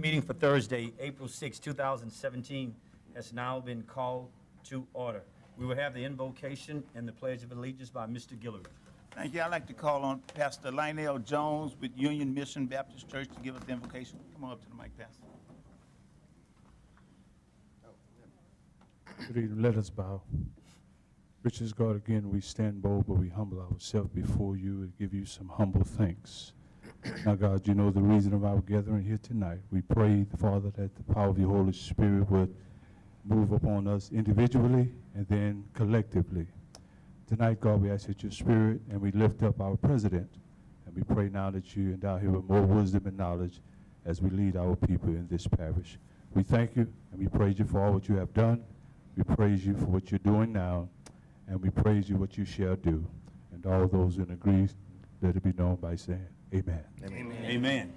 meeting for Thursday, April 6, 2017 has now been called to order. We will have the invocation and the Pledge of Allegiance by Mr. Guillory. Thank you. I'd like to call on Pastor Lionel Jones with Union Mission Baptist Church to give us the invocation. Come on up to the mic, Pastor. Good evening. Let us bow. Gracious God, again, we stand bold, but we humble ourselves before you and give you some humble thanks. Now, God, you know the reason of our gathering here tonight. We pray, Father, that the power of your Holy Spirit would move upon us individually and then collectively. Tonight, God, we ask that your Spirit, and we lift up our president, and we pray now that you endow him with more wisdom and knowledge as we lead our people in this parish. We thank you, and we praise you for all what you have done. We praise you for what you're doing now, and we praise you what you shall do. And all those in agree, let it be known by saying, amen. Amen. Amen.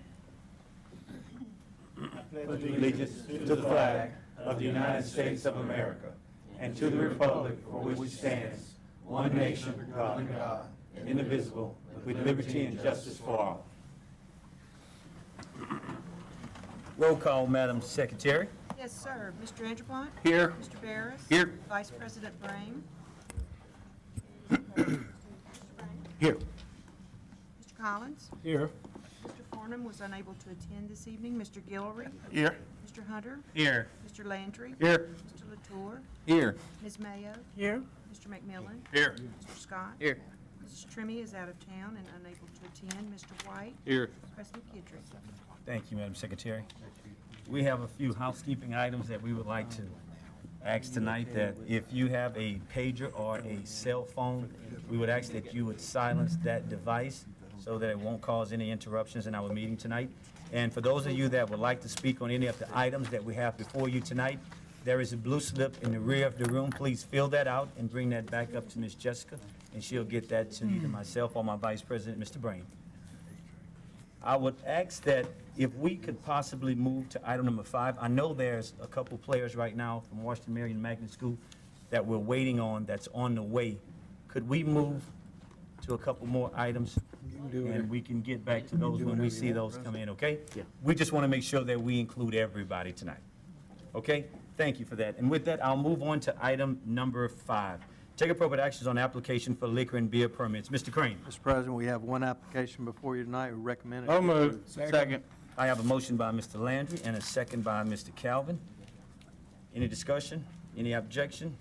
I pledge allegiance to the flag of the United States of America and to the republic for which it stands, one nation, under God, indivisible, with liberty and justice for all. Roll call, Madam Secretary. Yes, sir. Mr. Andrepont? Here. Mr. Barris? Here. Vice President Brame? Here. Mr. Collins? Here. Mr. Farnham was unable to attend this evening. Mr. Guillory? Here. Mr. Hunter? Here. Mr. Landry? Here. Mr. Latour? Here. Ms. Mayo? Here. Mr. McMillan? Here. Mr. Scott? Here. Mrs. Trimmy is out of town and unable to attend. Mr. White? Here. President Kidry? Thank you, Madam Secretary. We have a few housekeeping items that we would like to ask tonight, that if you have a pager or a cell phone, we would ask that you would silence that device so that it won't cause any interruptions in our meeting tonight. And for those of you that would like to speak on any of the items that we have before you tonight, there is a blue slip in the rear of the room. Please fill that out and bring that back up to Ms. Jessica, and she'll get that to either myself or my Vice President, Mr. Brame. I would ask that if we could possibly move to item number 5. I know there's a couple players right now from Washington Marion Magnet School that we're waiting on, that's on the way. Could we move to a couple more items? And we can get back to those when we see those come in, okay? Yeah. We just want to make sure that we include everybody tonight. Okay? Thank you for that. And with that, I'll move on to item number 5. Take appropriate actions on application for liquor and beer permits. Mr. Crane. Mr. President, we have one application before you tonight. We recommend it. I'll move. Second. I have a motion by Mr. Landry and a second by Mr. Calvin. Any discussion? Any objection?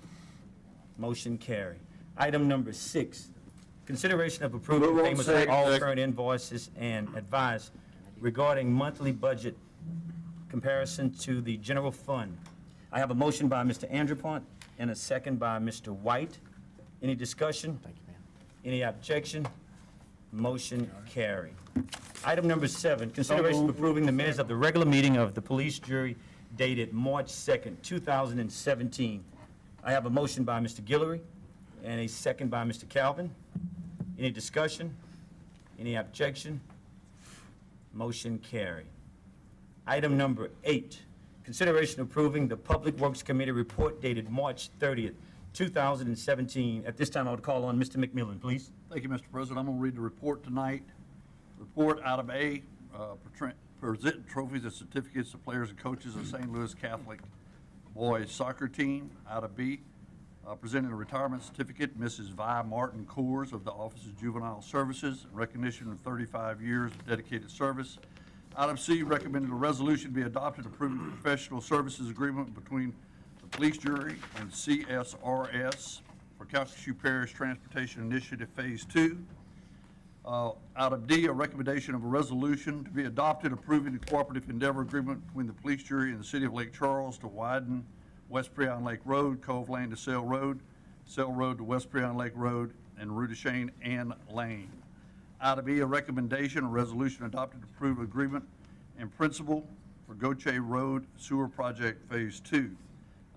Motion carried. Item number 6, consideration of approving payments of all current invoices and advice regarding monthly budget comparison to the general fund. I have a motion by Mr. Andrepont and a second by Mr. White. Any discussion? Thank you, ma'am. Any objection? Motion carried. Item number 7, consideration of approving the minutes of the regular meeting of the police jury dated March 2nd, 2017. I have a motion by Mr. Guillory and a second by Mr. Calvin. Any discussion? Any objection? Motion carried. Item number 8, consideration of approving the Public Works Committee report dated March 30th, 2017. At this time, I would call on Mr. McMillan, please. Thank you, Mr. President. I'm going to read the report tonight. Report out of A, present trophies and certificates to players and coaches of St. Louis Catholic boys soccer team. Out of B, presenting a retirement certificate, Mrs. Vi Martin Coors of the Office of Juvenile Services, in recognition of 35 years of dedicated service. Out of C, recommended a resolution be adopted approving the professional services agreement between the police jury and CSRS for Calcasieu Parish Transportation Initiative Phase 2. Out of D, a recommendation of a resolution to be adopted approving the cooperative endeavor agreement between the police jury and the city of Lake Charles to widen West Prion Lake Road, Cove Lane to Sail Road to West Prion Lake Road, and Rue de Cheyne Ann Lane. Out of E, a recommendation, a resolution adopted to approve agreement in principle for Goche Road Sewer Project Phase 2.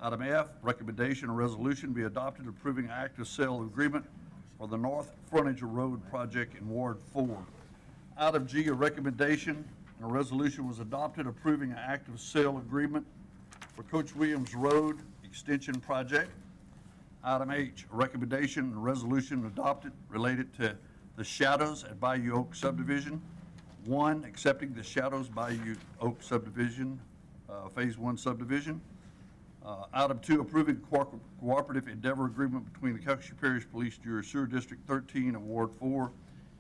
Item F, recommendation, a resolution be adopted approving active sale agreement for the North Frontage Road Project in Ward 4. Out of G, a recommendation and a resolution was adopted approving an active sale agreement for Coach Williams Road Extension Project. Item H, a recommendation and a resolution adopted related to the Shadows at Bayou Oak subdivision. 1, accepting the Shadows Bayou Oak subdivision, Phase 1 subdivision. Item 2, approving cooperative endeavor agreement between the Calcasieu Parish Police Bureau Sewer District 13 of Ward 4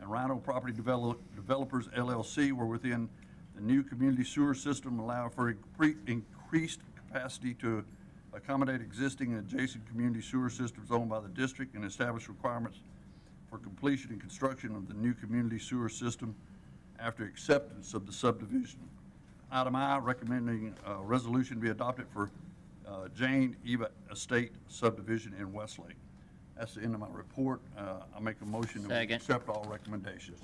and Rhino Property Developers LLC, where within the new community sewer system allow for increased capacity to accommodate existing and adjacent community sewer systems owned by the district and establish requirements for completion and construction of the new community sewer system after acceptance of the subdivision. Item I, recommending a resolution be adopted for Jane Eva Estate subdivision in Westlake. That's the end of my report. I make a motion that we Second. accept all recommendations.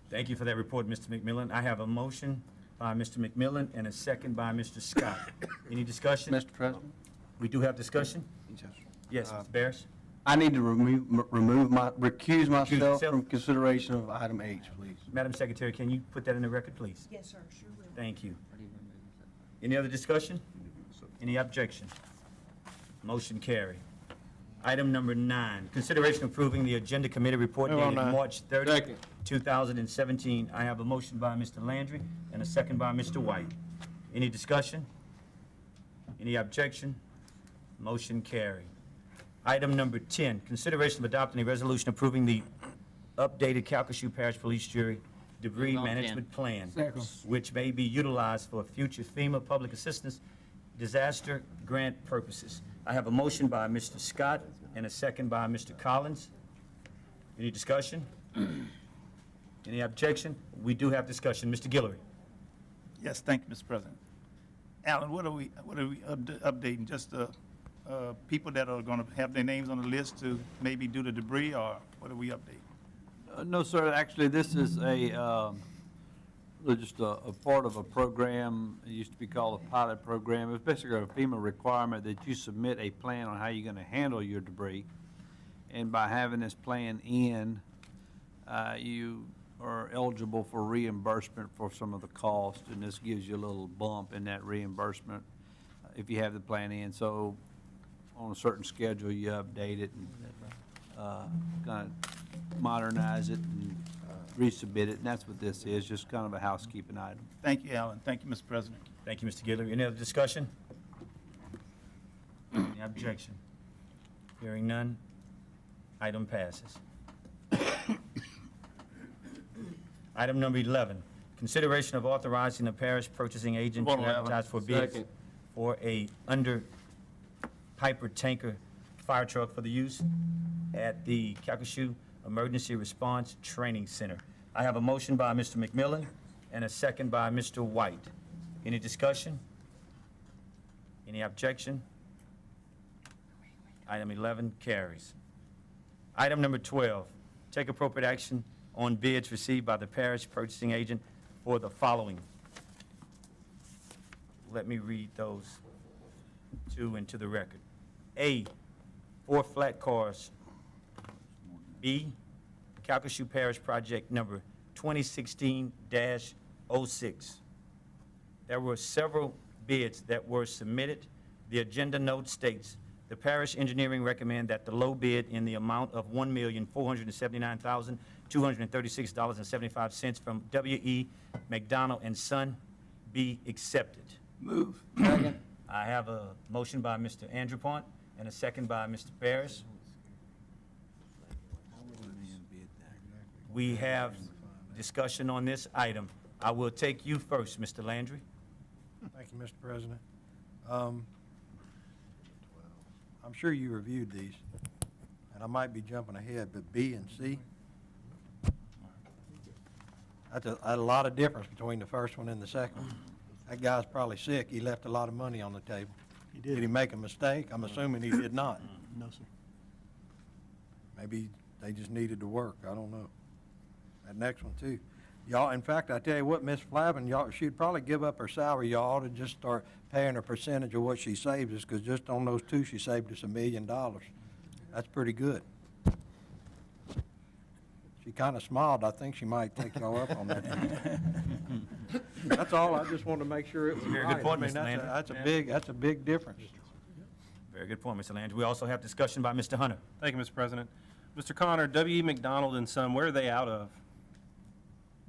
Thank you for that report, Mr. McMillan. I have a motion by Mr. McMillan and a second by Mr. Scott. Any discussion? Mr. President? We do have discussion? Yes, Mr. Barris? I need to recuse myself yourself? from consideration of item H, please. Madam Secretary, can you put that in the record, please? Yes, sir, sure will. Thank you. Any other discussion? Any objection? Motion carry. Item number 9, consideration approving the agenda committee report dated March 30, 2017. I have a motion by Mr. Landry and a second by Mr. White. Any discussion? Any objection? Motion carry. Item number 10, consideration of adopting a resolution approving the updated Calcasieu Parish Police Jury debris Move on management plan, which may be utilized for future FEMA public assistance disaster grant purposes. I have a motion by Mr. Scott and a second by Mr. Collins. Any discussion? Any objection? We do have discussion. Mr. Guillory. Yes, thank you, Mr. President. Alan, what are we updating? Just the people that are going to have their names on the list to maybe do the debris, or what are we updating? No, sir, actually, this is just a part of a program. It used to be called a pilot program. It was basically a FEMA requirement that you submit a plan on how you're going to handle your debris. And by having this plan in, you are eligible for reimbursement for some of the cost, and this gives you a little bump in that reimbursement if you have the plan in. So on a certain schedule, you update it and kind of modernize it and resubmit it, and that's what this is, just kind of a housekeeping item. Thank you, Alan. Thank you, Mr. President. Thank you, Mr. Guillory. Any other discussion? Any objection? Hearing none, item passes. Item number 11, consideration of authorizing the parish purchasing agent to advertise for bids for a under Piper tanker fire truck for the use at the Calcasieu Emergency Response Training Center. I have a motion by Mr. McMillan and a second by Mr. White. Any discussion? Any objection? Item 11 carries. Item number 12, take appropriate action on bids received by the parish purchasing agent for the following. Let me read those two into the record. A, 4 flat cars. B, Calcasieu Parish Project number 2016-06. There were several bids that were submitted. The agenda note states, the parish engineering recommend that the low bid in the amount of $1,479,236.75 from W.E. McDonald and Son be accepted. Move. I have a motion by Mr. Andrew Pont and a second by Mr. Barris. We have discussion on this item. I will take you first, Mr. Landry. Thank you, Mr. President. I'm sure you reviewed these, and I might be jumping ahead, but B and C, that's a lot of difference between the first one and the second one. That guy's probably sick. He left a lot of money on the table. He did. Did he make a mistake? I'm assuming he did not. No, sir. Maybe they just needed to work. I don't know. That next one, too. Y'all, in fact, I tell you what, Miss Flavin, y'all, she'd probably give up her salary. Y'all ought to just start paying her percentage of what she saves us, because just on those two, she saved us $1 million. That's pretty good. She kind of smiled. I think she might take y'all up on that. That's all. I just wanted to make sure it was Very right. good point, I mean, Mr. Landry. that's a big difference. Very good point, Mr. Landry. We also have discussion by Mr. Hunter. Thank you, Mr. President. Mr. Connor, W.E. McDonald and Son, where are they out of?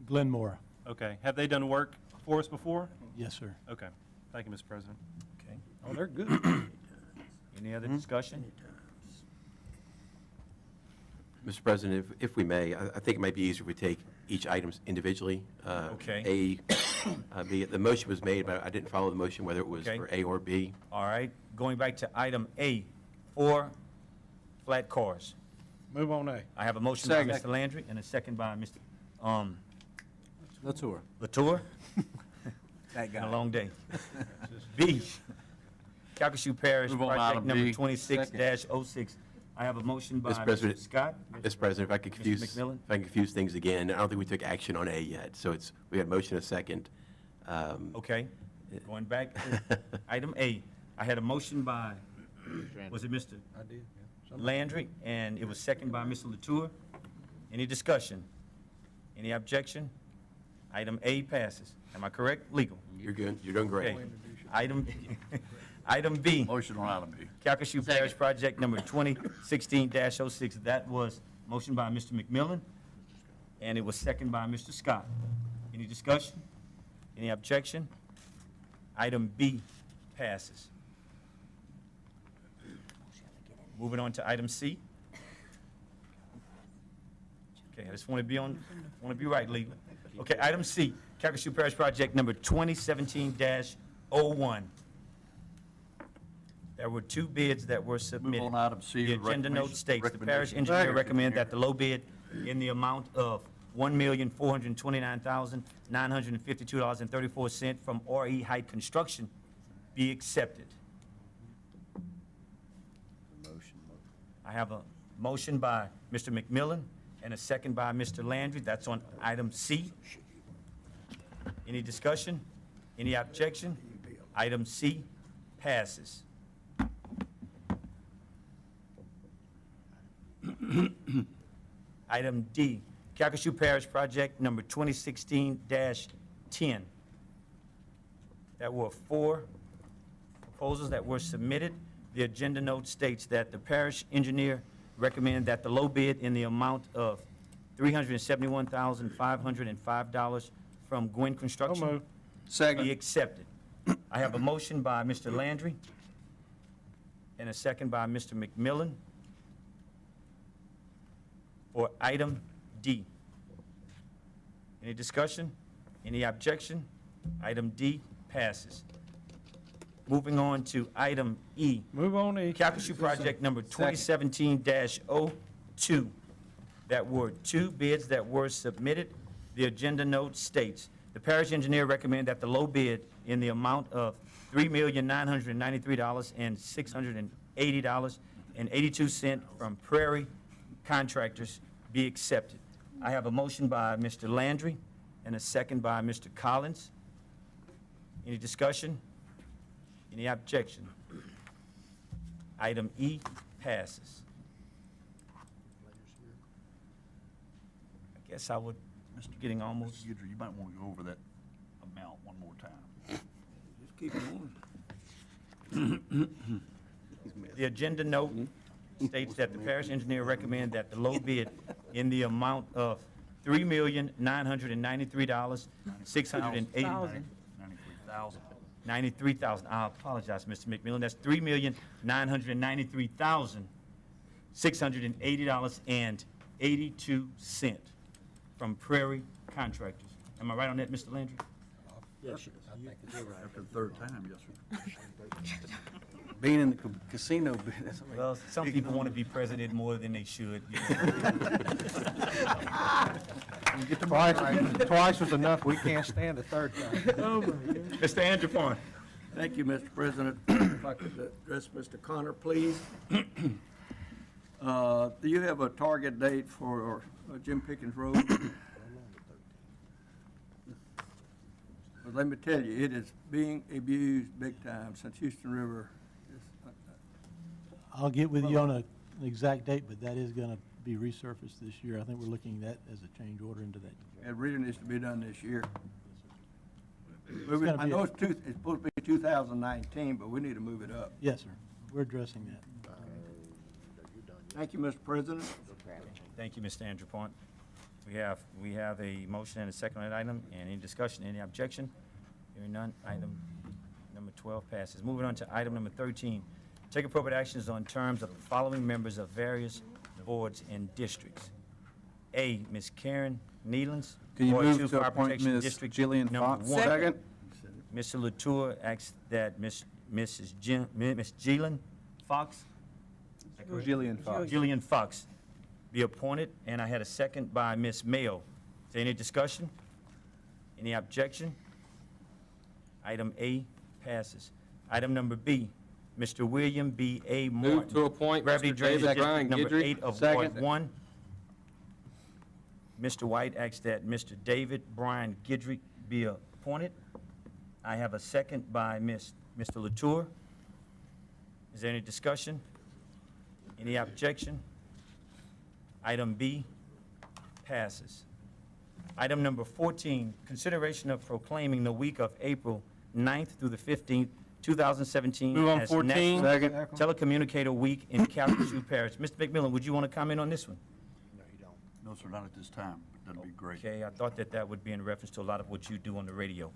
Glenmore. Okay. Have they done work for us before? Yes, sir. Okay. Thank you, Mr. President. Okay. Oh, they're good. Any other discussion? Mr. President, if we may, I think it might be easier if we take each item individually. Okay. B, the motion was made, but I didn't follow the motion, whether it was Okay. for A or B. All right, going back to item A, 4 flat cars. Move on A. I have a motion by Mr. Landry and a second by Mr. Latour. Latour. That Been a long day. B, Calcasieu Parish, Move on project item number B. 26-06. I have a motion by Mr. Mr. President. Scott. Mr. President, if I could confuse, McMillan? if I can confuse things again, I don't think we took action on A yet, so we had a motion and a second. Okay, going back to item A, I had a motion by, was it Mr. I did, yeah. Landry, and it was second by Mr. Latour. Any discussion? Any objection? Item A passes. Am I correct? Legal. You're good, you're doing great. Okay. Item B, Motion on item B. Calcasieu Parish Project number 2016-06. That was motion by Mr. McMillan, and it was second by Mr. Scott. Any discussion? Any objection? Item B passes. Moving on to item C. Okay, I just want to be right, legal. Okay, item C, Calcasieu Parish Project number 2017-01. There were 2 bids that were submitted. Move on item C. The with agenda note recommendation- states, the parish recommendation. engineer recommend that the low bid in the amount of $1,429,952.34 from RE Height Construction be accepted. I have a motion by Mr. McMillan and a second by Mr. Landry. That's on item C. Any discussion? Any objection? Item C passes. Item D, Calcasieu Parish Project number 2016-10. There were 4 proposals that were submitted. The agenda note states that the parish engineer recommended that the low bid in the amount of $371,505 from Gwin Construction be accepted. I have a motion by Mr. Landry and a second by Mr. McMillan for item D. Any discussion? Any objection? Item D passes. Moving on to item E. Move on E. Calcasieu Project number 2017-02. That were 2 bids that were submitted. The agenda note states, the parish engineer recommended that the low bid in the amount of $3,993,680.82 from Prairie Contractors be accepted. I have a motion by Mr. Landry and a second by Mr. Collins. Any discussion? Any objection? Item E passes. I guess I would, Mr. Getting almost. Mr. Guidry, you might want to go over that amount one more time. Just keep going. The agenda note states that the parish engineer recommended that the low bid in the amount of $3,993,680. 93,000. I apologize, Mr. McMillan. That's $3,993,680.82 from Prairie Contractors. Am I right on that, Mr. Landry? Yes, After the third time, yes, sir. Being in the casino business. Well, some people want to be president more than they should. You know. Twice was enough. We can't stand a third time. Mr. Andrew Farn. Thank you, Mr. President. If I could address Mr. Connor, please. Do you have a target date for Jim Pickens Road? But let me tell you, it is being abused big time since Houston River. I'll get with you on an exact date, but that is going to be resurfaced this year. I think we're looking at that as a change order into that. It really needs to be done this year. gonna I be know a- it's supposed to be 2019, but we need to move it up. Yes, sir. We're addressing that. Thank you, Mr. President. Thank you, Mr. Andrew Farn. We have a motion and a second on that item, and any discussion, any objection? Hearing none, item number 12 passes. Moving on to item number 13, take appropriate actions on terms of the following members of various boards and districts. A, Ms. Karen Nealons. Can you Ward move 2 to Fire appoint Protection Ms. District Jillian number Fox? 1. Second. Mr. Latour asks that Ms. Jillian Fox? Jillian Fox. Jillian Fox be appointed, and I had a second by Ms. Mayo. Is there any discussion? Any objection? Item A passes. Item number B, Mr. William B. A. Martin. Move to appoint Gravity Mr. Drainage David District Brian number Guidry. 8 of Second. Ward 1. Mr. White asks that Mr. David Brian Guidry be appointed. I have a second by Mr. Latour. Is there any discussion? Any objection? Item B passes. Item number 14, consideration of proclaiming the week of April 9th through the 15th, 2017 Move on as 14. National Telecommunicator Week in Calcasieu Parish. Mr. McMillan, would you want to comment on this one? No, sir, not at this time, but that'd be great. Okay, I thought that would be in reference to a lot of what you do on the radio.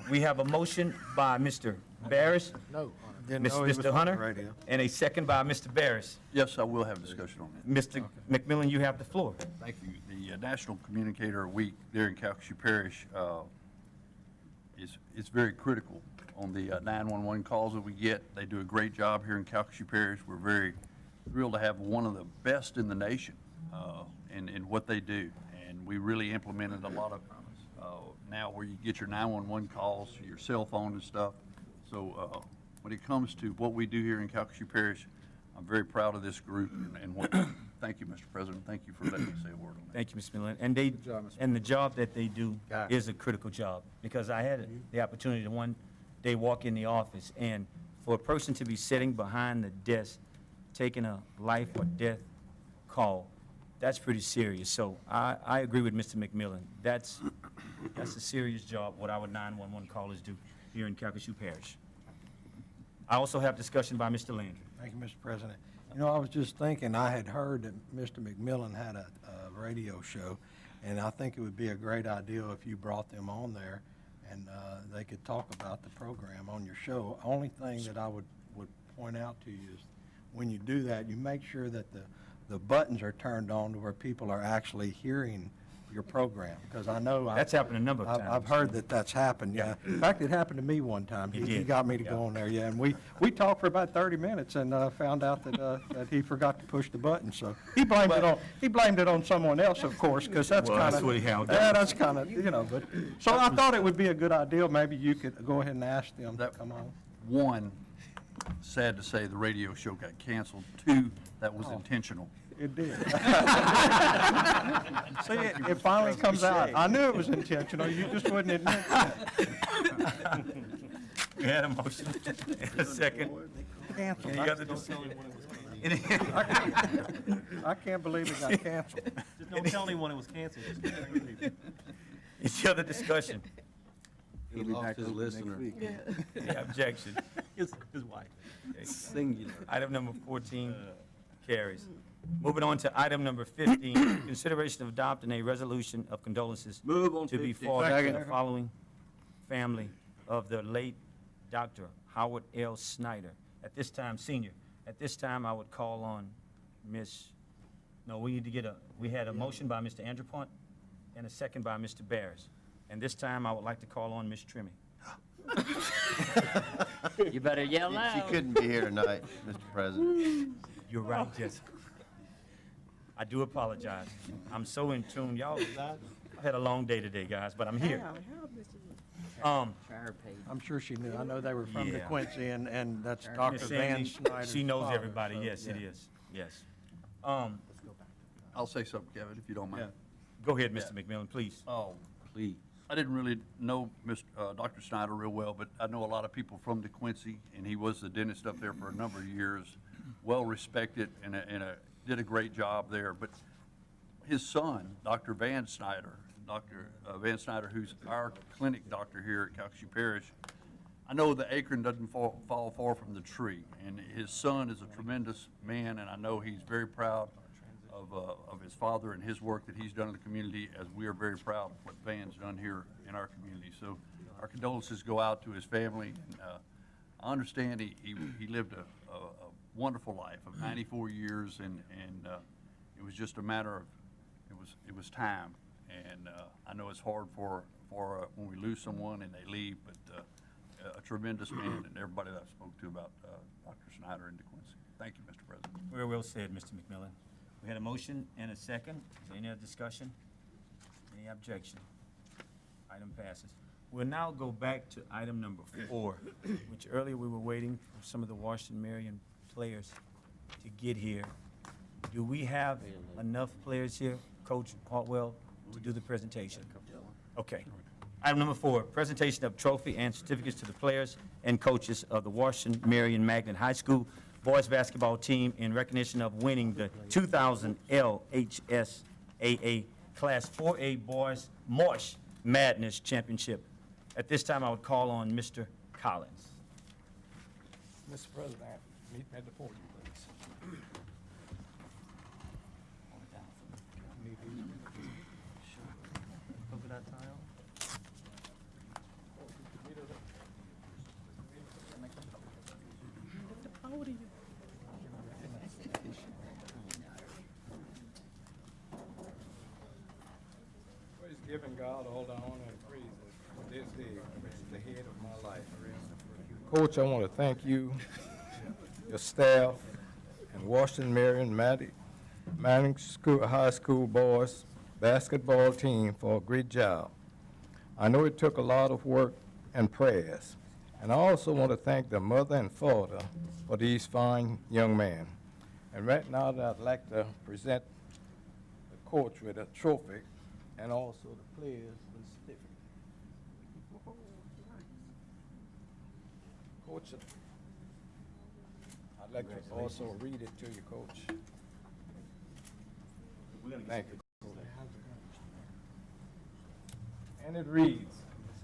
We have a motion by Mr. Barris. Didn't know he was Mr. on the Hunter, radio. and a second by Mr. Barris. Yes, I will have discussion on that. Mr. McMillan, you have the floor. Thank you. The National Communicator Week there in Calcasieu Parish is very critical on the 911 calls that we get. They do a great job here in Calcasieu Parish. We're very thrilled to have one of the best in the nation in what they do. And we really implemented a lot of now where you get your 911 calls, your cell phone and stuff. So when it comes to what we do here in Calcasieu Parish, I'm very proud of this group and what, thank you, Mr. President. Thank you for letting me say a word on that. Thank you, Mr. Miller. And the job that they do is a critical job, because I had the opportunity to one day walk in the office, and for a person to be sitting behind the desk, taking a life or death call, that's pretty serious. So I agree with Mr. McMillan. That's a serious job, what our 911 callers do here in Calcasieu Parish. I also have discussion by Mr. Landry. Thank you, Mr. President. You know, I was just thinking, I had heard that Mr. McMillan had a radio show, and I think it would be a great idea if you brought them on there and they could talk about the program on your show. Only thing that I would point out to you is when you do that, you make sure that the buttons are turned on to where people are actually hearing your program, because I know That's happened a number of times. I've heard that that's happened, yeah. In fact, it happened to me one time. It He did. got me to go on there, yeah, and we talked for about 30 minutes and found out that he forgot to push the button, so he blamed it on someone else, of course, because that's Well, kind of. that's what he handled. Yeah, that's kind of, but, so I thought it would be a good idea, maybe you could go ahead and ask them to come on. One, sad to say, the radio show got canceled. Two, that was intentional. It did. See, it finally comes out. I knew it was intentional, you just wouldn't admit that. We had a motion and a second. Canceled. Any other discussion? I can't believe it got canceled. Just don't tell anyone it was canceled. Just keep it with you. Any other discussion? He lost his listener. Any objection? His wife. Singular. Item number 14 carries. Moving on to item number 15, consideration of adopting a resolution of condolences Move on to be 15. forwarded to the Second. following family of the late Dr. Howard L. Snyder. At this time, senior, at this time, I would call on we had a motion by Mr. Andrew Punt and a second by Mr. Barris. And this time, I would like to call on Ms. Trimmie. You better yell She loud. couldn't be here tonight, Mr. President. You're right, Jessica. I do apologize. I'm so in tune. Y'all, I had a long day today, guys, but I'm here. Try her page. I'm sure she knew. I know they were from Yeah. DeQuincy, and that's Miss Dr. Miss Van Sandy, Snyder's she knows father, everybody. so, Yes, it yeah. is. Yes. I'll say something, Kevin, if you don't mind. Go ahead, Mr. McMillan, please. Oh, Please. I didn't really know Dr. Snyder real well, but I know a lot of people from DeQuincy, and he was the dentist up there for a number of years, well-respected, and did a great job there. But his son, Dr. Van Snyder, who's our clinic doctor here at Calcasieu Parish, I know the acorn doesn't fall far from the tree, and his son is a tremendous man, and I know he's very proud of his father and his work that he's done in the community, as we are very proud of what Van's done here in our community. So our condolences go out to his family. And I understand he lived a wonderful life of 94 years, and it was just a matter of, it was time. And I know it's hard for when we lose someone and they leave, but a tremendous man, and everybody that I spoke to about Dr. Snyder and DeQuincy. Thank you, Mr. President. Very well said, Mr. McMillan. We had a motion and a second. Is there any other discussion? Any objection? Item passes. We'll now go back to item number 4, which earlier we were waiting for some of the Washington Marion players to get here. Do we have enough players here, Coach Hartwell, to do the presentation? Okay. Item number 4, presentation of trophy and certificates to the players and coaches of the Washington Marion Magnet High School boys basketball team in recognition of winning the 2000 LHSAA Class 4A Boys March Madness Championship. At this time, I would call on Mr. Collins. Mr. President, meet me at the podium, please. Praise giving God all the honor and praises for this day, which is the head of my life. Coach, I want to thank you, your staff, and Washington Marion Manning High School boys basketball team for a great job. I know it took a lot of work and prayers, and I also want to thank the mother and father for these fine young men. And right now, I'd like to present the coach with a trophy and also the players with a certificate. Coach, I'd like to also read it to you, Coach. Thank you. And it reads,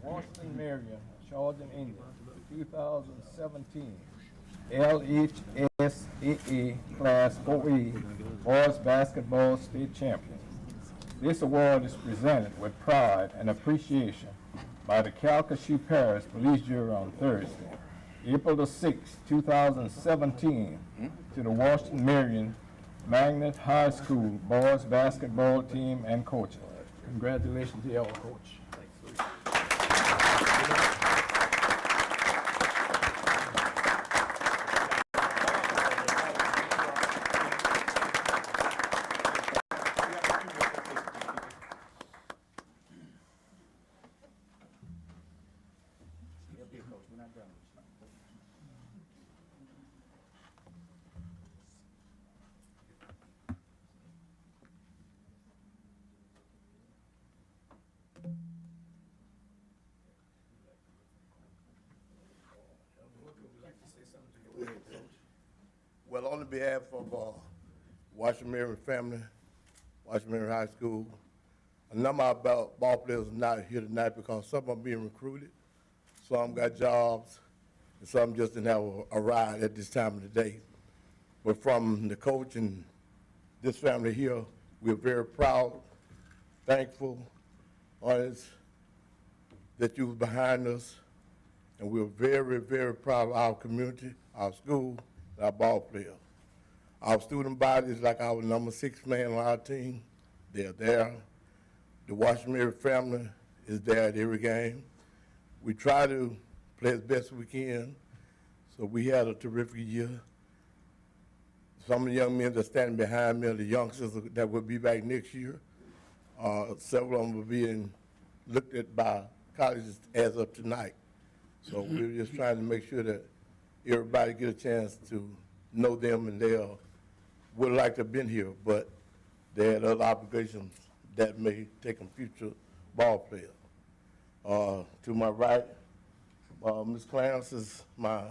Washington Marion, Charlton, England, 2017 LHSAA Class 4A Boys Basketball State Champion. This award is presented with pride and appreciation by the Calcasieu Parish Police Jury on Thursday, April the 6th, 2017, to the Washington Marion Magnet High School Boys Basketball Team and coaches. Congratulations to y'all, Coach. Well, on behalf of Washington Marion family, Washington Marion High School, a number of ball players are not here tonight because some are being recruited, some got jobs, and some just didn't have a ride at this time of the day. But from the coach and this family here, we're very proud, thankful, honest that you were behind us, and we're very, very proud of our community, our school, and our ball players. Our student body is like our number 6 man on our team. They're there. The Washington Marion family is there at every game. We try to play as best we can, so we had a terrific year. Some of the young men that are standing behind me are the youngsters that will be back next year. Several of them are being looked at by colleges as of tonight. So we're just trying to make sure that everybody get a chance to know them, and they would like to have been here, but they had other obligations that may take them future ball players. To my right, Ms. Clarence is my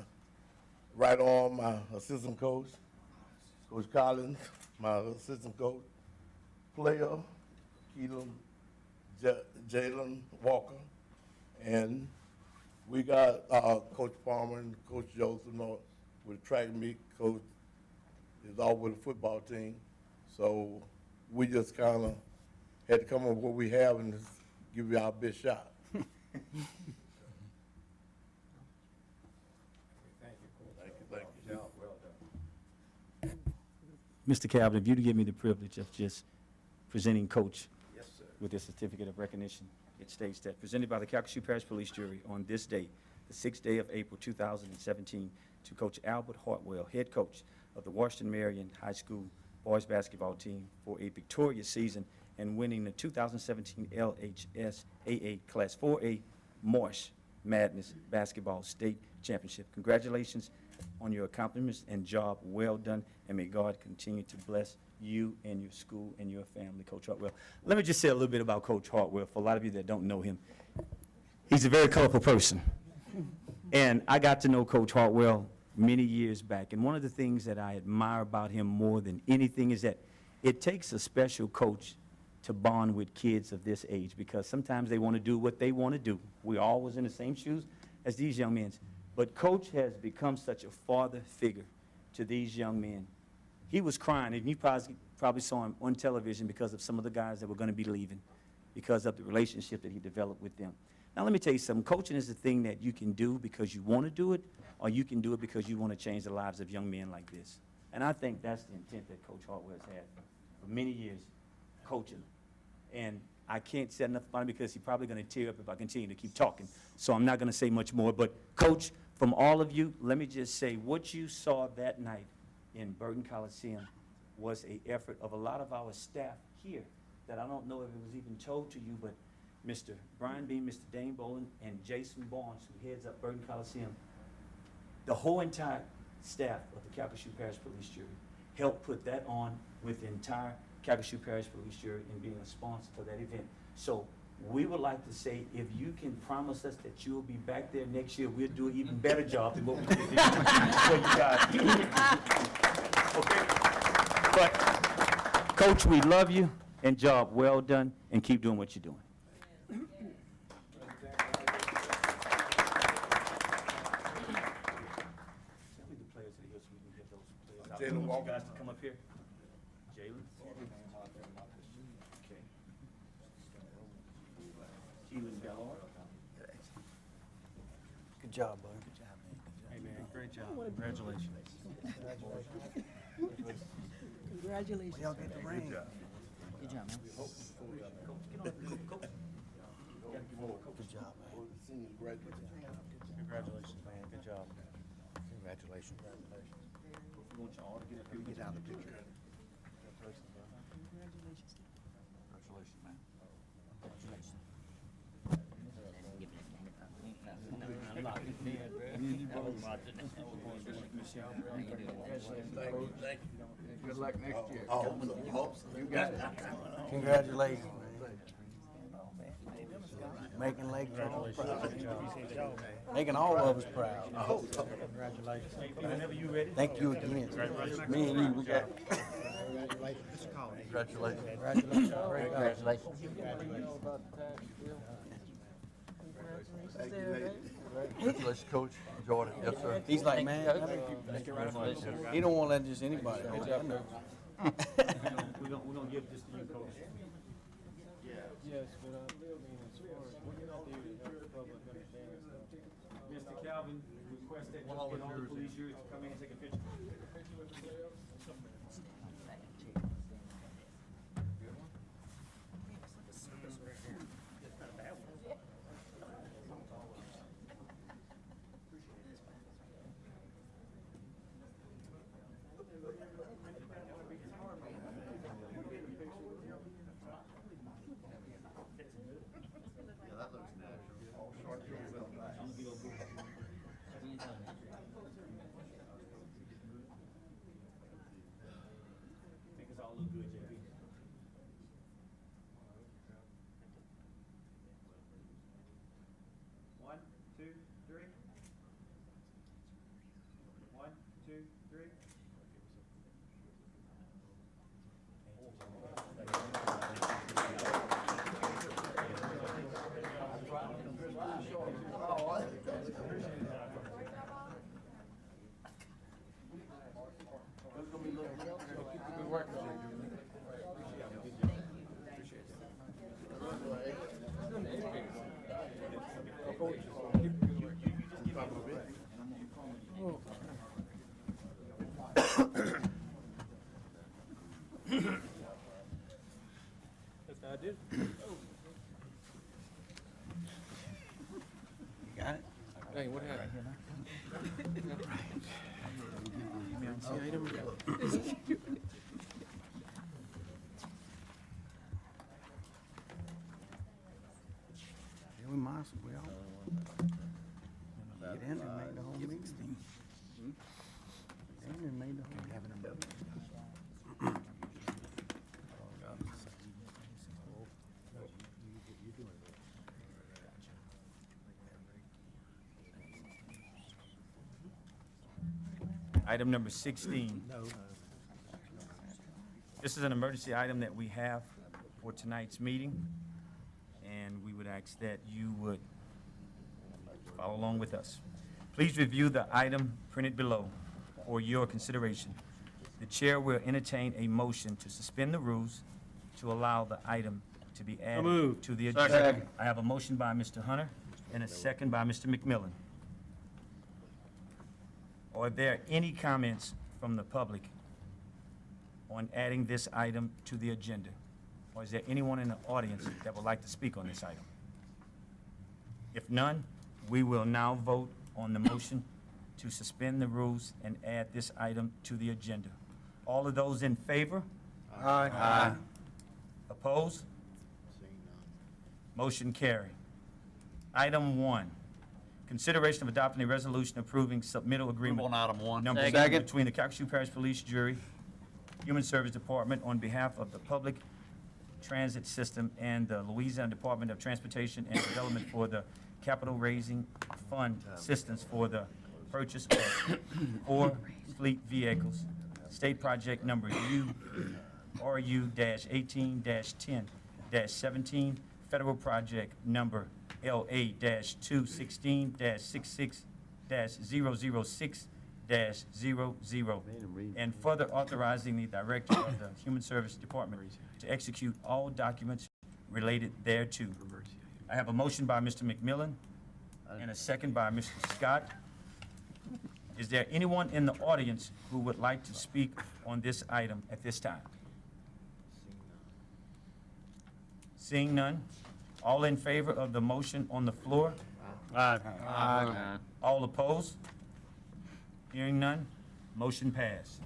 right arm, my assistant coach. Coach Collins, my assistant coach. Player, Keelan Jalen Walker. And we got Coach Palmer and Coach Joseph with track meet. Coach is all with the football team. So we just kind of had to come up with what we have and just give you our best shot. Mr. Calvin, if you'd give me the privilege of just presenting Coach Yes, sir. with this certificate of recognition. It states that presented by the Calcasieu Parish Police Jury on this day, the 6th day of April 2017, to Coach Albert Hartwell, head coach of the Washington Marion High School boys basketball team for a victorious season and winning the 2017 LHS AA Class 4A Marsh Madness Basketball State Championship. Congratulations on your accomplishments and job well done, and may God continue to bless you and your school and your family, Coach Hartwell. Let me just say a little bit about Coach Hartwell for a lot of you that don't know him. He's a very colorful person, and I got to know Coach Hartwell many years back, and one of the things that I admire about him more than anything is that it takes a special coach to bond with kids of this age, because sometimes they want to do what they want to do. We all was in the same shoes as these young men. But Coach has become such a father figure to these young men. He was crying, and you probably saw him on television because of some of the guys that were going to be leaving, because of the relationship that he developed with them. Now, let me tell you something. Coaching is a thing that you can do because you want to do it, or you can do it because you want to change the lives of young men like this. And I think that's the intent that Coach Hartwell has had for many years, coaching. And I can't say enough about him because he's probably going to tear up if I continue to keep talking. So I'm not going to say much more. But, Coach, from all of you, let me just say what you saw that night in Burton Coliseum was an effort of a lot of our staff here that I don't know if it was even told to you, but Mr. Brian Bean, Mr. Dane Boland, and Jason Barnes, who heads up Burton Coliseum, the whole entire staff of the Calcasieu Parish Police Jury helped put that on with the entire Calcasieu Parish Police Jury in being a sponsor for that event. So we would like to say, if you can promise us that you'll be back there next year, we'll do an even better job than what we did for you guys. Okay? But, Coach, we love you, and job well done, and keep doing what you're doing. Jalen Want you Walker. guys to come up here. Jalen? Okay. Keelan Ballard. Good job, bud. Good job, man. Hey, man, great job. Congratulations. Congratulations. Y'all get the ring. Good job, man. Good job, man. Congratulations, man. Good job. Congratulations. We want you all to get up here. Get out of the picture. Congratulations. Congratulations, man. Good luck next year. You got it. Congratulations, man. Making Lake Charles proud. Making all of us proud. Congratulations. Whenever you're ready. Thank you again. Me and you, we got. Congratulations. Congratulations. Great job. Congratulations, Coach. Enjoyed it. Yes, sir. He's like, man, he don't want to let just anybody. We're gonna give this to you, Coach. Yes, but I mean, as far as what can I do to help the public understand stuff? Mr. Calvin, request that you get all the police jury to come in and take a picture. Yeah, that looks natural. Make us all look good, JP. One, two, three. One, two, three. Good work. Got it? Hey, what happened? Yeah, we might, we all. Get in there, make the whole meeting. Get in there, make the whole. Item number 16. This is an emergency item that we have for tonight's meeting, and we would ask that you would follow along with us. Please review the item printed below for your consideration. The chair will entertain a motion to suspend the rules to allow the item to be added to the agenda. Second. I have a motion by Mr. Hunter and a second by Mr. McMillan. Are there any comments from the public on adding this item to the agenda? Or is there anyone in the audience that would like to speak on this item? If none, we will now vote on the motion to suspend the rules and add this item to the agenda. All of those in favor? Aye. Opposed? Motion carried. Item 1, consideration of adopting a resolution approving submittal agreement. Move on item 1. Number Second. 7 between the Calcasieu Parish Police Jury, Human Service Department on behalf of the Public Transit System and the Louisiana Department of Transportation and Development for the Capital Raising Fund assistance for the purchase of 4 fleet vehicles. State project number RU-18-10-17, federal project number LA-216-66-006-00, and further authorizing the Director of the Human Service Department to execute all documents related thereto. I have a motion by Mr. McMillan and a second by Mr. Scott. Is there anyone in the audience who would like to speak on this item at this time? Seeing none, all in favor of the motion on the floor? Aye. All opposed? Hearing none, motion passed.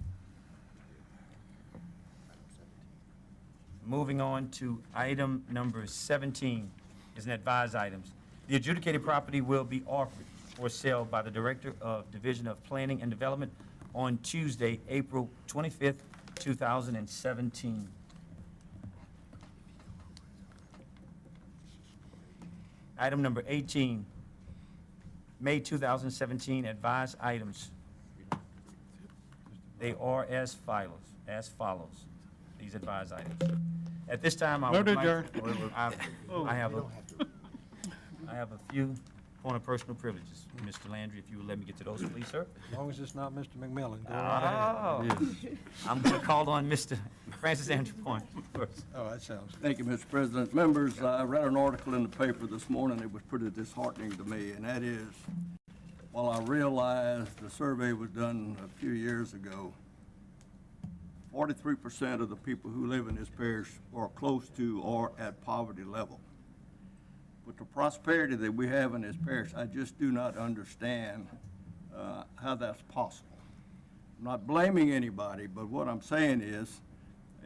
Moving on to item number 17 is an advised items. The adjudicated property will be offered for sale by the Director of Division of Planning and Development on Tuesday, April 25th, 2017. Item number 18, May 2017 advised items. They are as follows, these advised items. At this time, I would like, I have a few point of personal privileges. Mr. Landry, if you would let me get to those, please, sir. As long as it's not Mr. McMillan, go right ahead. I'm going to call on Mr. Francis Andrew Point first. Oh, that sounds good. Thank you, Mr. President. Members, I read an article in the paper this morning that was pretty disheartening to me, and that is, while I realized the survey was done a few years ago, 43% of the people who live in this parish are close to or at poverty level. With the prosperity that we have in this parish, I just do not understand how that's possible. I'm not blaming anybody, but what I'm saying is,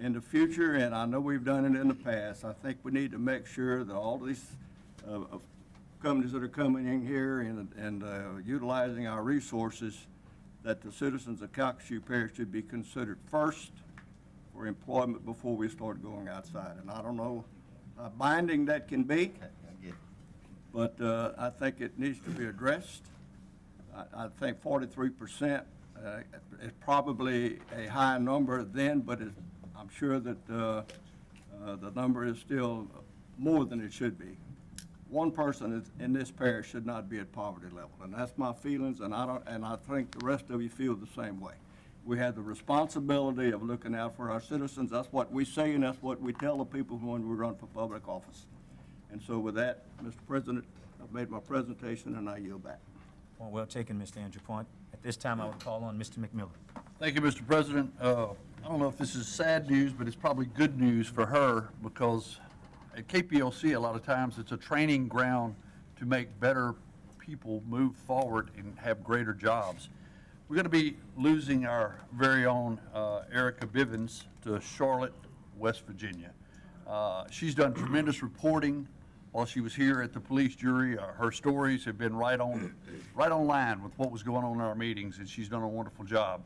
in the future, and I know we've done it in the past, I think we need to make sure that all these companies that are coming in here and utilizing our resources, that the citizens of Calcasieu Parish should be considered first for employment before we start going outside. And I don't know how binding that can be, but I think it needs to be addressed. I think 43% is probably a high number then, but I'm sure that the number is still more than it should be. One person in this parish should not be at poverty level, and that's my feelings, and I think the rest of you feel the same way. We have the responsibility of looking out for our citizens. That's what we say, and that's what we tell the people when we run for public office. And so with that, Mr. President, I've made my presentation, and I yield back. Point well taken, Mr. Andrew Point. At this time, I would call on Mr. McMillan. Thank you, Mr. President. I don't know if this is sad news, but it's probably good news for her, because at KPLC, a lot of times, it's a training ground to make better people move forward and have greater jobs. We're going to be losing our very own Erica Bivens to Charlotte, West Virginia. She's done tremendous reporting while she was here at the police jury. Her stories have been right on line with what was going on in our meetings, and she's done a wonderful job.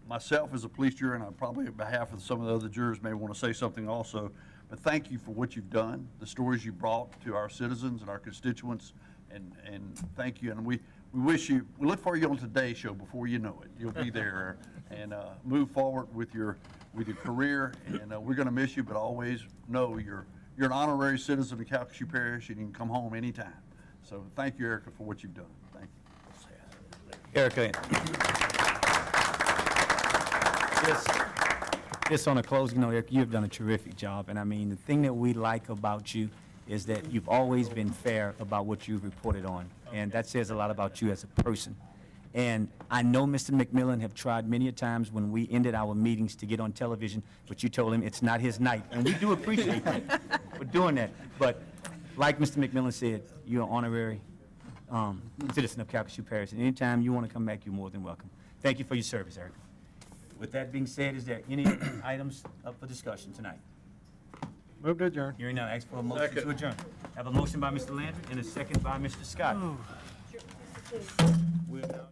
Myself as a police juror, and I probably on behalf of some of the other jurors may want to say something also, but thank you for what you've done, the stories you brought to our citizens and our constituents, and thank you. And we look for you on Today's Show before you know it. You'll be there and move forward with your career, and we're going to miss you, but always know you're an honorary citizen of Calcasieu Parish, and you can come home anytime. So thank you, Erica, for what you've done. Thank you. Erica. Just on a closing note, Erica, you have done a terrific job. And I mean, the thing that we like about you is that you've always been fair about what you've reported on. And that says a lot about you as a person. And I know Mr. McMillan have tried many a times when we ended our meetings to get on television, but you told him it's not his night. And we do appreciate that for doing that. But like Mr. McMillan said, you're an honorary citizen of Calcasieu Parish. And anytime you want to come back, you're more than welcome. Thank you for your service, Erica. With that being said, is there any items up for discussion tonight? Move to adjourn. Hearing none, ask for a motion to adjourn. Have a motion by Mr. Landry and a second by Mr. Scott. We're now